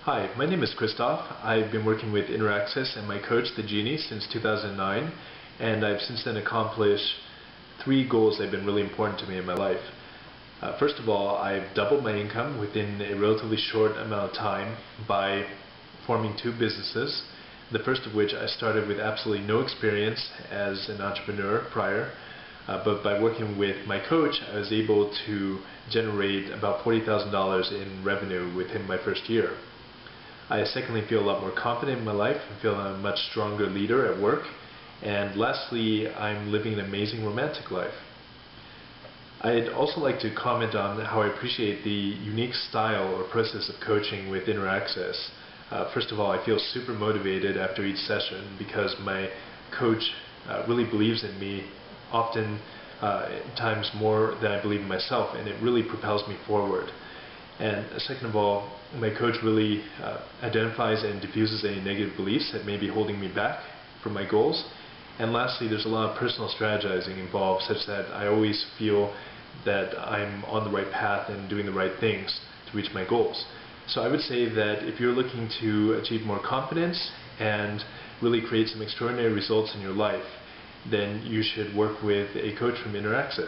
Hi, my name is Christoph. I've been working with InterAccess and my coach, the Genie, since 2009, and I've since then accomplished 3 goals that have been really important to me in my life. First of all, I've doubled my income within a relatively short amount of time by forming 2 businesses, the first of which I started with absolutely no experience as an entrepreneur prior, but by working with my coach, I was able to generate about $40,000 in revenue within my first year. I secondly feel a lot more confident in my life. I feel I'm a much stronger leader at work. And lastly, I'm living an amazing romantic life. I'd also like to comment on how I appreciate the unique style or process of coaching with InterAccess. First of all, I feel super motivated after each session because my coach really believes in me, often times more than I believe in myself, and it really propels me forward. And second of all, my coach really identifies and diffuses any negative beliefs that may be holding me back from my goals. And lastly, there's a lot of personal strategizing involved, such that I always feel that I'm on the right path and doing the right things to reach my goals. So I would say that if you're looking to achieve more confidence and really create some extraordinary results in your life, then you should work with a coach from InterAccess.